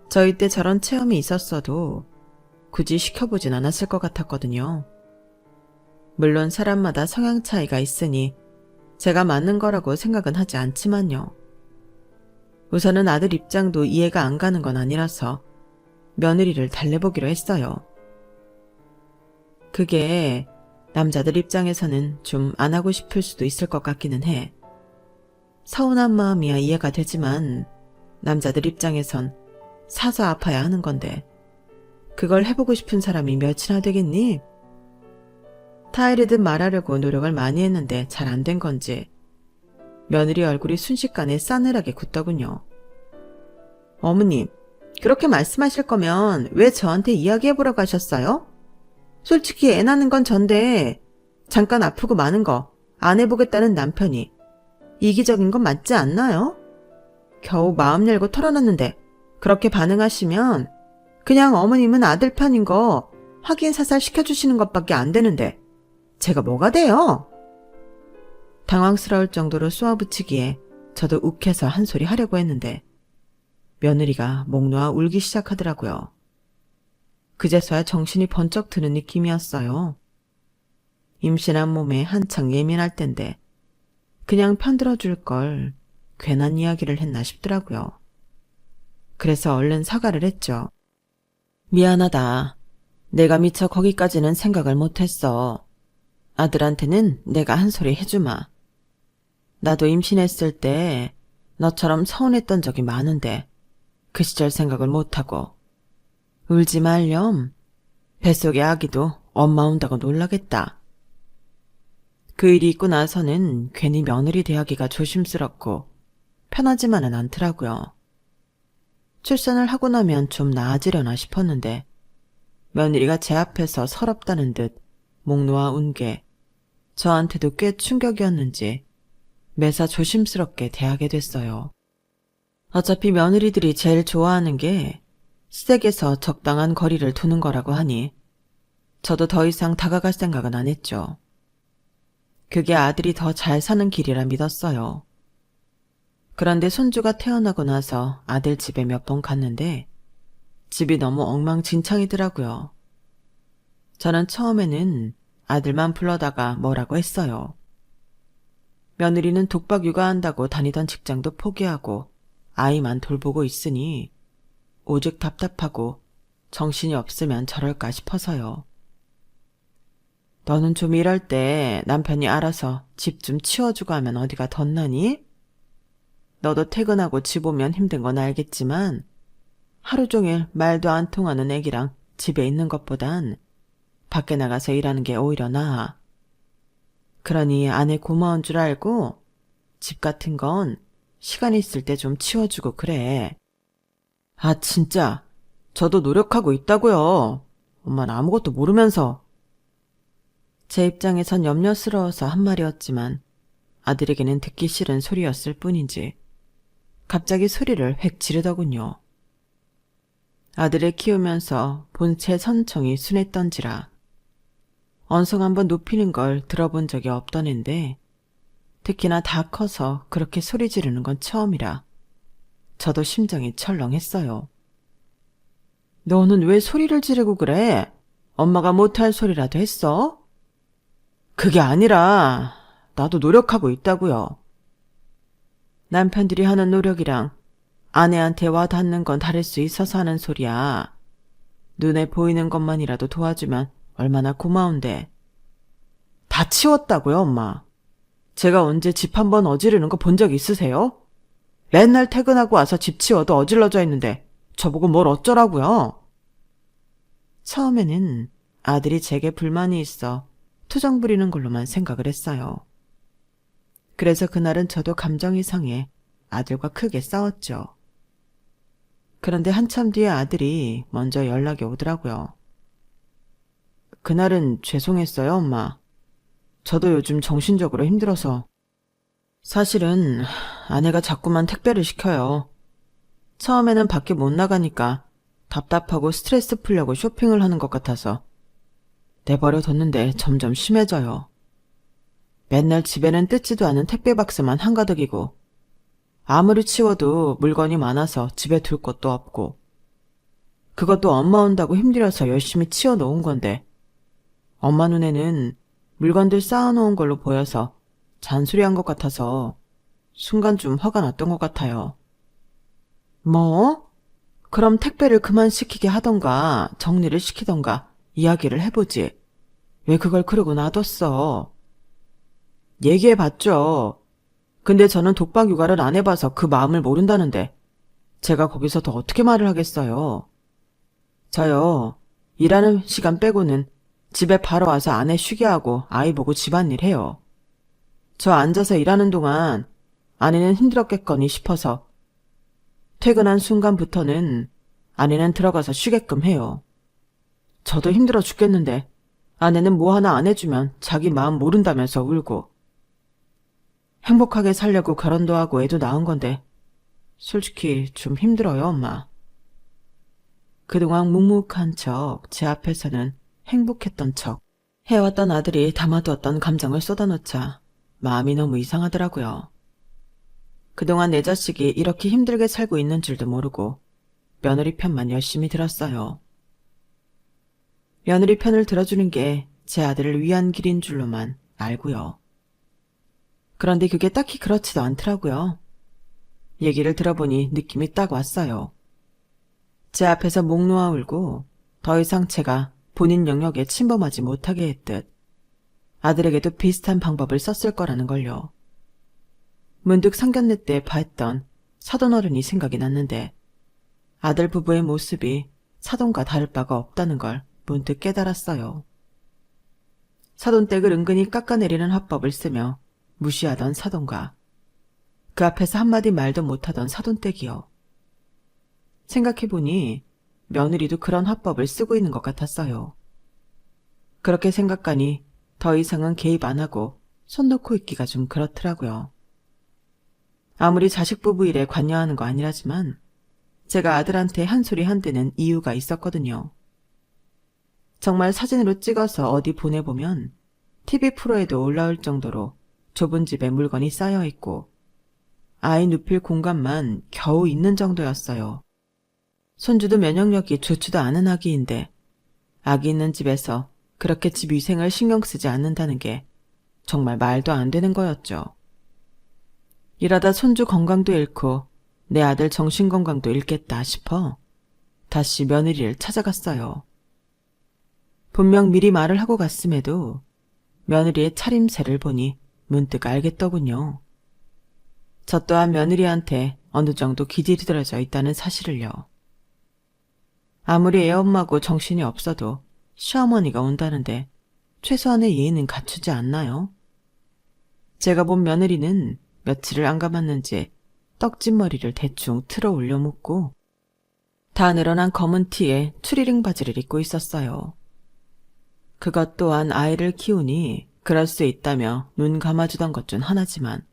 저희 때 저런 체험이 있었어도 굳이 시켜보진 않았을 것 같았거든요. 물론 사람마다 성향 차이가 있으니 제가 맞는 거라고 생각은 하지 않지만요. 우선은 아들 입장도 이해가 안 가는 건 아니라서 며느리를 달래보기로 했어요. 그게 남자들 입장에서는 좀 안 하고 싶을 수도 있을 것 같기는 해. 서운한 마음이야 이해가 되지만 남자들 입장에선 사서 아파야 하는 건데 그걸 해보고 싶은 사람이 몇이나 되겠니? 타이르듯 말하려고 노력을 많이 했는데 잘 안 된 건지 며느리 얼굴이 순식간에 싸늘하게 굳더군요. 어머님, 그렇게 말씀하실 거면 왜 저한테 이야기해보라고 하셨어요? 솔직히 애 낳는 건 전데 잠깐 아프고 마는 거 안 해보겠다는 남편이 이기적인 건 맞지 않나요? 겨우 마음 열고 털어놨는데 그렇게 반응하시면 그냥 어머님은 아들 편인 거 확인 사살 시켜주시는 것밖에 안 되는데 제가 뭐가 돼요? 당황스러울 정도로 쏘아붙이기에 저도 욱해서 한 소리 하려고 했는데 며느리가 목 놓아 울기 시작하더라고요. 그제서야 정신이 번쩍 드는 느낌이었어요. 임신한 몸에 한창 예민할 텐데 그냥 편들어줄 걸 괜한 이야기를 했나 싶더라고요. 그래서 얼른 사과를 했죠. 미안하다. 내가 미처 거기까지는 생각을 못했어. 아들한테는 내가 한 소리 해주마. 나도 임신했을 때 너처럼 서운했던 적이 많은데 그 시절 생각을 못하고 울지 말렴. 뱃속의 아기도 엄마 온다고 놀라겠다. 그 일이 있고 나서는 괜히 며느리 대하기가 조심스럽고 편하지만은 않더라고요. 출산을 하고 나면 좀 나아지려나 싶었는데 며느리가 제 앞에서 서럽다는 듯 목 놓아 운 게 저한테도 꽤 충격이었는지 매사 조심스럽게 대하게 됐어요. 어차피 며느리들이 제일 좋아하는 게 시댁에서 적당한 거리를 두는 거라고 하니 저도 더 이상 다가갈 생각은 안 했죠. 그게 아들이 더 잘 사는 길이라 믿었어요. 그런데 손주가 태어나고 나서 아들 집에 몇 번 갔는데 집이 너무 엉망진창이더라고요. 저는 처음에는 아들만 불러다가 뭐라고 했어요. 며느리는 독박 육아한다고 다니던 직장도 포기하고 아이만 돌보고 있으니 오직 답답하고 정신이 없으면 저럴까 싶어서요. 너는 좀 이럴 때 남편이 알아서 집 좀 치워주고 하면 어디가 덧나니? 너도 퇴근하고 집 오면 힘든 건 알겠지만 하루 종일 말도 안 통하는 애기랑 집에 있는 것보단 밖에 나가서 일하는 게 오히려 나아. 그러니 아내 고마운 줄 알고 집 같은 건 시간 있을 때 좀 치워주고 그래. 아, 진짜. 저도 노력하고 있다고요. 엄마는 아무것도 모르면서. 제 입장에선 염려스러워서 한 말이었지만 아들에게는 듣기 싫은 소리였을 뿐인지 갑자기 소리를 획 지르더군요. 아들을 키우면서 본체 선청이 순했던지라 언성 한번 높이는 걸 들어본 적이 없던 앤데 특히나 다 커서 그렇게 소리 지르는 건 처음이라 저도 심장이 철렁했어요. 너는 왜 소리를 지르고 그래? 엄마가 못할 소리라도 했어? 그게 아니라 나도 노력하고 있다고요. 남편들이 하는 노력이랑 아내한테 와닿는 건 다를 수 있어서 하는 소리야. 눈에 보이는 것만이라도 도와주면 얼마나 고마운데. 다 치웠다고요, 엄마. 제가 언제 집 한번 어지르는 거 본 적 있으세요? 맨날 퇴근하고 와서 집 치워도 어질러져 있는데 저보고 뭘 어쩌라고요? 처음에는 아들이 제게 불만이 있어 투정 부리는 걸로만 생각을 했어요. 그래서 그날은 저도 감정이 상해 아들과 크게 싸웠죠. 그런데 한참 뒤에 아들이 먼저 연락이 오더라고요. 그날은 죄송했어요, 엄마. 저도 요즘 정신적으로 힘들어서. 사실은 아내가 자꾸만 택배를 시켜요. 처음에는 밖에 못 나가니까 답답하고 스트레스 풀려고 쇼핑을 하는 것 같아서 내버려 뒀는데 점점 심해져요. 맨날 집에는 뜯지도 않은 택배 박스만 한가득이고 아무리 치워도 물건이 많아서 집에 둘 곳도 없고 그것도 엄마 온다고 힘들어서 열심히 치워놓은 건데 엄마 눈에는 물건들 쌓아놓은 걸로 보여서 잔소리한 것 같아서 순간 좀 화가 났던 것 같아요. 뭐? 그럼 택배를 그만 시키게 하던가 정리를 시키던가 이야기를 해보지. 왜 그걸 그러고 놔뒀어? 얘기해봤죠. 근데 저는 독박 육아를 안 해봐서 그 마음을 모른다는데 제가 거기서 더 어떻게 말을 하겠어요. 저요, 일하는 시간 빼고는 집에 바로 와서 아내 쉬게 하고 아이 보고 집안일 해요. 저 앉아서 일하는 동안 아내는 힘들었겠거니 싶어서 퇴근한 순간부터는 아내는 들어가서 쉬게끔 해요. 저도 힘들어 죽겠는데 아내는 뭐 하나 안 해주면 자기 마음 모른다면서 울고. 행복하게 살려고 결혼도 하고 애도 낳은 건데 솔직히 좀 힘들어요, 엄마. 그동안 묵묵한 척 제 앞에서는 행복했던 척 해왔던 아들이 담아두었던 감정을 쏟아놓자 마음이 너무 이상하더라고요. 그동안 내 자식이 이렇게 힘들게 살고 있는 줄도 모르고 며느리 편만 열심히 들었어요. 며느리 편을 들어주는 게 제 아들을 위한 길인 줄로만 알고요. 그런데 그게 딱히 그렇지도 않더라고요. 얘기를 들어보니 느낌이 딱 왔어요. 제 앞에서 목 놓아 울고 더 이상 제가 본인 영역에 침범하지 못하게 했듯 아들에게도 비슷한 방법을 썼을 거라는 걸요. 문득 상견례 때 봤던 사돈 어른이 생각이 났는데 아들 부부의 모습이 사돈과 다를 바가 없다는 걸 문득 깨달았어요. 사돈댁을 은근히 깎아내리는 화법을 쓰며 무시하던 사돈과 그 앞에서 한마디 말도 못하던 사돈댁이요. 생각해보니 며느리도 그런 화법을 쓰고 있는 것 같았어요. 그렇게 생각하니 더 이상은 개입 안 하고 손 놓고 있기가 좀 그렇더라고요. 아무리 자식 부부 일에 관여하는 거 아니라지만 제가 아들한테 한 소리 한 대는 이유가 있었거든요. 정말 사진으로 찍어서 어디 보내보면 TV 프로에도 올라올 정도로 좁은 집에 물건이 쌓여있고 아이 눕힐 공간만 겨우 있는 정도였어요. 손주도 면역력이 좋지도 않은 아기인데 아기 있는 집에서 그렇게 집 위생을 신경 쓰지 않는다는 게 정말 말도 안 되는 거였죠. 이러다 손주 건강도 잃고 내 아들 정신건강도 잃겠다 싶어 다시 며느리를 찾아갔어요. 분명 미리 말을 하고 갔음에도 며느리의 차림새를 보니 문득 알겠더군요. 저 또한 며느리한테 어느 정도 기질이 들어져 있다는 사실을요. 아무리 애엄마고 정신이 없어도 시어머니가 온다는데 최소한의 예의는 갖추지 않나요? 제가 본 며느리는 며칠을 안 감았는지 떡진머리를 대충 틀어 올려 묶고 다 늘어난 검은 티에 추리링 바지를 입고 있었어요. 그것 또한 아이를 키우니 그럴 수 있다며 눈 감아주던 것 중 하나지만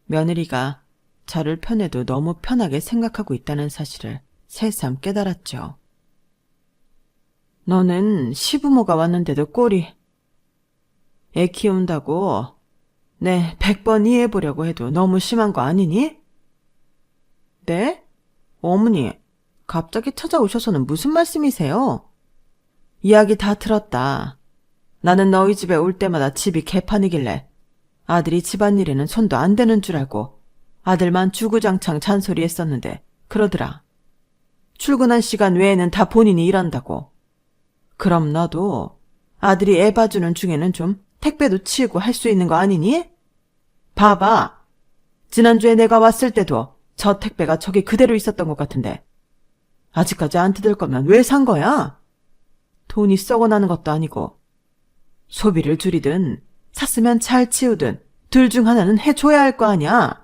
며느리가 저를 편해도 너무 편하게 생각하고 있다는 사실을 새삼 깨달았죠. 너는 시부모가 왔는데도 꼴이. 애 키운다고 네 100번 이해해보려고 해도 너무 심한 거 아니니? 네? 어머니, 갑자기 찾아오셔서는 무슨 말씀이세요? 이야기 다 들었다. 나는 너희 집에 올 때마다 집이 개판이길래 아들이 집안일에는 손도 안 대는 줄 알고 아들만 주구장창 잔소리했었는데 그러더라. 출근한 시간 외에는 다 본인이 일한다고. 그럼 너도 아들이 애 봐주는 중에는 좀 택배도 치우고 할 수 있는 거 아니니? 봐봐. 지난주에 내가 왔을 때도 저 택배가 저기 그대로 있었던 것 같은데 아직까지 안 뜯을 거면 왜 산 거야? 돈이 썩어나는 것도 아니고 소비를 줄이든 샀으면 잘 치우든 둘 중 하나는 해줘야 할 거 아니야.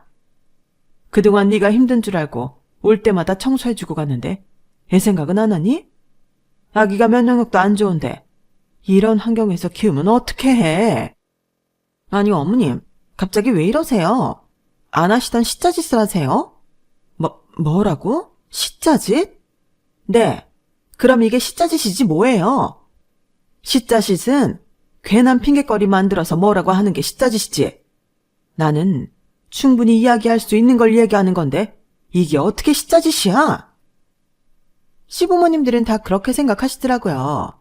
그동안 네가 힘든 줄 알고 올 때마다 청소해주고 갔는데 애 생각은 안 하니? 아기가 면역력도 안 좋은데 이런 환경에서 키우면 어떻게 해? 아니 어머님, 갑자기 왜 이러세요? 안 하시던 시짜짓을 하세요? 뭐라고? 시짜짓? 네, 그럼 이게 시짜짓이지 뭐예요? 시짜짓은 괜한 핑계거리 만들어서 뭐라고 하는 게 시짜짓이지. 나는 충분히 이야기할 수 있는 걸 얘기하는 건데 이게 어떻게 시짜짓이야? 시부모님들은 다 그렇게 생각하시더라고요.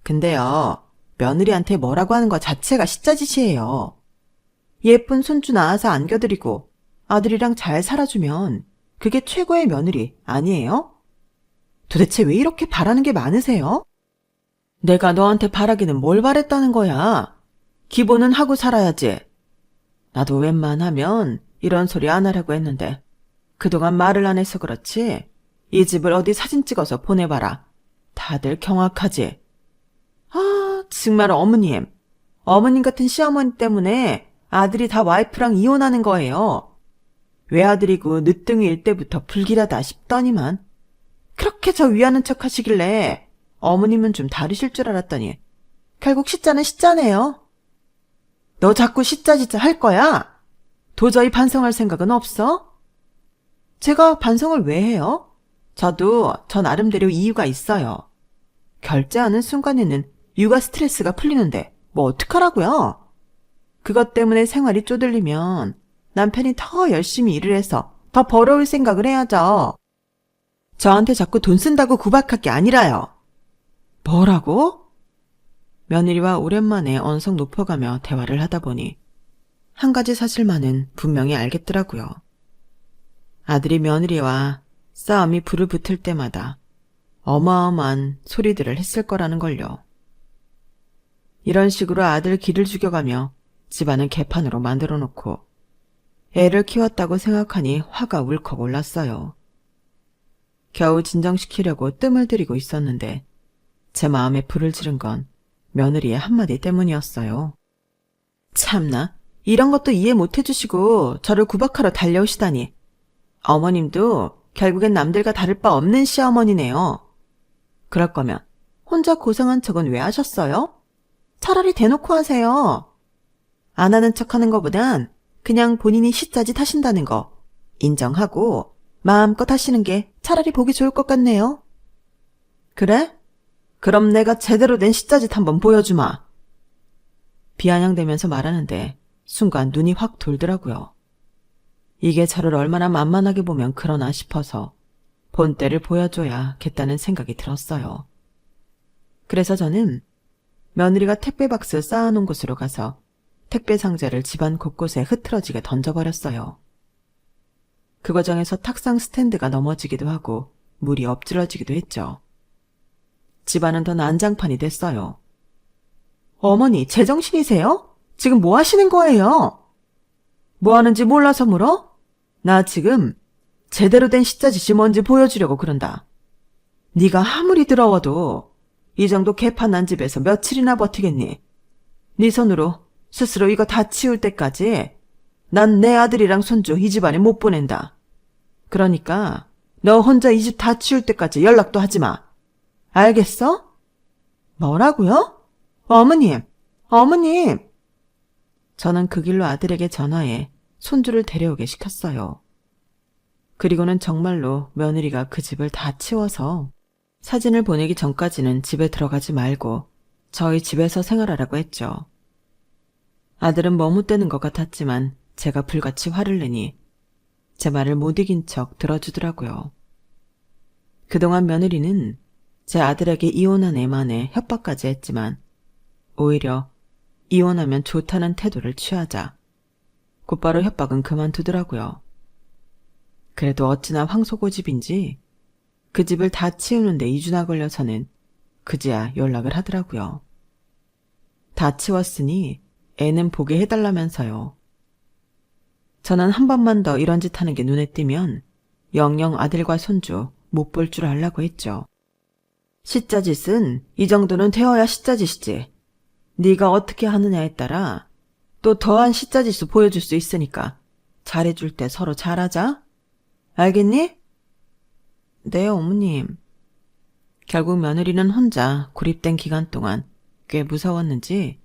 근데요, 며느리한테 뭐라고 하는 것 자체가 시짜짓이에요. 예쁜 손주 낳아서 안겨드리고 아들이랑 잘 살아주면 그게 최고의 며느리 아니에요? 도대체 왜 이렇게 바라는 게 많으세요? 내가 너한테 바라기는 뭘 바랬다는 거야? 기본은 하고 살아야지. 나도 웬만하면 이런 소리 안 하려고 했는데 그동안 말을 안 해서 그렇지 이 집을 어디 사진 찍어서 보내봐라. 다들 경악하지. 아, 정말 어머님 같은 시어머니 때문에 아들이 다 와이프랑 이혼하는 거예요. 외아들이고 늦둥이일 때부터 불길하다 싶더니만 그렇게 저 위하는 척 하시길래 어머님은 좀 다르실 줄 알았더니 결국 시짜는 시짜네요. 너 자꾸 시짜짓짜 할 거야? 도저히 반성할 생각은 없어? 제가 반성을 왜 해요? 저도 저 나름대로 이유가 있어요. 결제하는 순간에는 육아 스트레스가 풀리는데 뭐 어떡하라고요? 그것 때문에 생활이 쪼들리면 남편이 더 열심히 일을 해서 더 벌어올 생각을 해야죠. 저한테 자꾸 돈 쓴다고 구박할 게 아니라요. 뭐라고? 며느리와 오랜만에 언성 높여가며 대화를 하다 보니 한 가지 사실만은 분명히 알겠더라고요. 아들이 며느리와 싸움이 불을 붙을 때마다 어마어마한 소리들을 했을 거라는 걸요. 이런 식으로 아들 기를 죽여가며 집안을 개판으로 만들어 놓고 애를 키웠다고 생각하니 화가 울컥 올랐어요. 겨우 진정시키려고 뜸을 들이고 있었는데 제 마음에 불을 지른 건 며느리의 한마디 때문이었어요. 참나, 이런 것도 이해 못 해주시고 저를 구박하러 달려오시다니. 어머님도 결국엔 남들과 다를 바 없는 시어머니네요. 그럴 거면 혼자 고생한 척은 왜 하셨어요? 차라리 대놓고 하세요. 안 하는 척 하는 것보단 그냥 본인이 시짜짓 하신다는 거 인정하고 마음껏 하시는 게 차라리 보기 좋을 것 같네요. 그래? 그럼 내가 제대로 된 시짜짓 한번 보여주마. 비아냥대면서 말하는데 순간 눈이 확 돌더라고요. 이게 저를 얼마나 만만하게 보면 그러나 싶어서 본때를 보여줘야겠다는 생각이 들었어요. 그래서 저는 며느리가 택배 박스 쌓아놓은 곳으로 가서 택배 상자를 집안 곳곳에 흐트러지게 던져버렸어요. 그 과정에서 탁상 스탠드가 넘어지기도 하고 물이 엎질러지기도 했죠. 집안은 더 난장판이 됐어요. 어머니, 제정신이세요? 지금 뭐 하시는 거예요? 뭐 하는지 몰라서 물어? 나 지금 제대로 된 시짜짓이 뭔지 보여주려고 그런다. 네가 아무리 더러워도 이 정도 개판 난 집에서 며칠이나 버티겠니? 네 손으로 스스로 이거 다 치울 때까지 난 내 아들이랑 손주 이 집안에 못 보낸다. 그러니까 너 혼자 이 집 다 치울 때까지 연락도 하지 마. 알겠어? 뭐라고요? 어머님, 어머님! 저는 그 길로 아들에게 전화해 손주를 데려오게 시켰어요. 그리고는 정말로 며느리가 그 집을 다 치워서 사진을 보내기 전까지는 집에 들어가지 말고 저희 집에서 생활하라고 했죠. 아들은 머뭇대는 것 같았지만 제가 불같이 화를 내니 제 말을 못 이긴 척 들어주더라고요. 그동안 며느리는 제 아들에게 이혼한 애만에 협박까지 했지만 오히려 이혼하면 좋다는 태도를 취하자 곧바로 협박은 그만두더라고요. 그래도 어찌나 황소고집인지 그 집을 다 치우는데 2주나 걸려서는 그제야 연락을 하더라고요. 다 치웠으니 애는 보게 해달라면서요. 저는 한 번만 더 이런 짓 하는 게 눈에 띄면 영영 아들과 손주 못 볼 줄 알라고 했죠. 시자짓은 이 정도는 되어야 시자짓이지. 네가 어떻게 하느냐에 따라 또 더한 시자짓을 보여줄 수 있으니까 잘해줄 때 서로 잘하자. 알겠니? 네, 어머님. 결국 며느리는 혼자 고립된 기간 동안 꽤 무서웠는지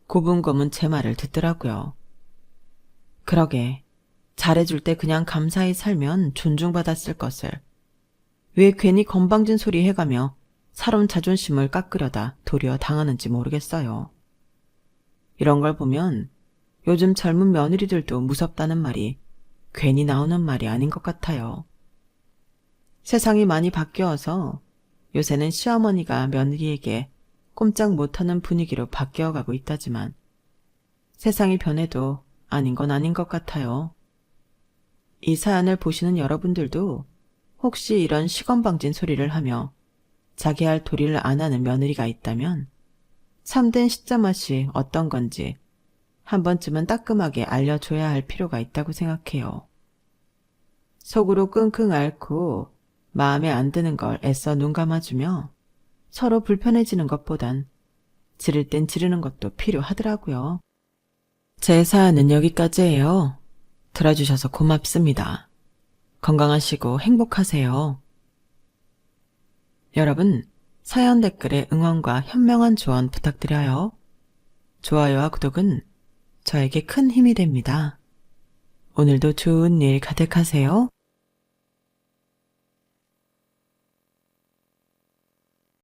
고분고분 제 말을 듣더라고요. 그러게, 잘해줄 때 그냥 감사히 살면 존중받았을 것을 왜 괜히 건방진 소리 해가며 사람 자존심을 깎으려다 도리어 당하는지 모르겠어요. 이런 걸 보면 요즘 젊은 며느리들도 무섭다는 말이 괜히 나오는 말이 아닌 것 같아요. 세상이 많이 바뀌어서 요새는 시어머니가 며느리에게 꼼짝 못하는 분위기로 바뀌어가고 있다지만 세상이 변해도 아닌 건 아닌 것 같아요. 이 사연을 보시는 여러분들도 혹시 이런 시건방진 소리를 하며 자기 할 도리를 안 하는 며느리가 있다면 참된 시자 맛이 어떤 건지 한 번쯤은 따끔하게 알려줘야 할 필요가 있다고 생각해요. 속으로 끙끙 앓고 마음에 안 드는 걸 애써 눈 감아주며 서로 불편해지는 것보단 지를 땐 지르는 것도 필요하더라고요. 제 사연은 여기까지예요. 들어주셔서 고맙습니다. 건강하시고 행복하세요. 여러분, 사연 댓글에 응원과 현명한 조언 부탁드려요. 좋아요와 구독은 저에게 큰 힘이 됩니다. 오늘도 좋은 일 가득하세요.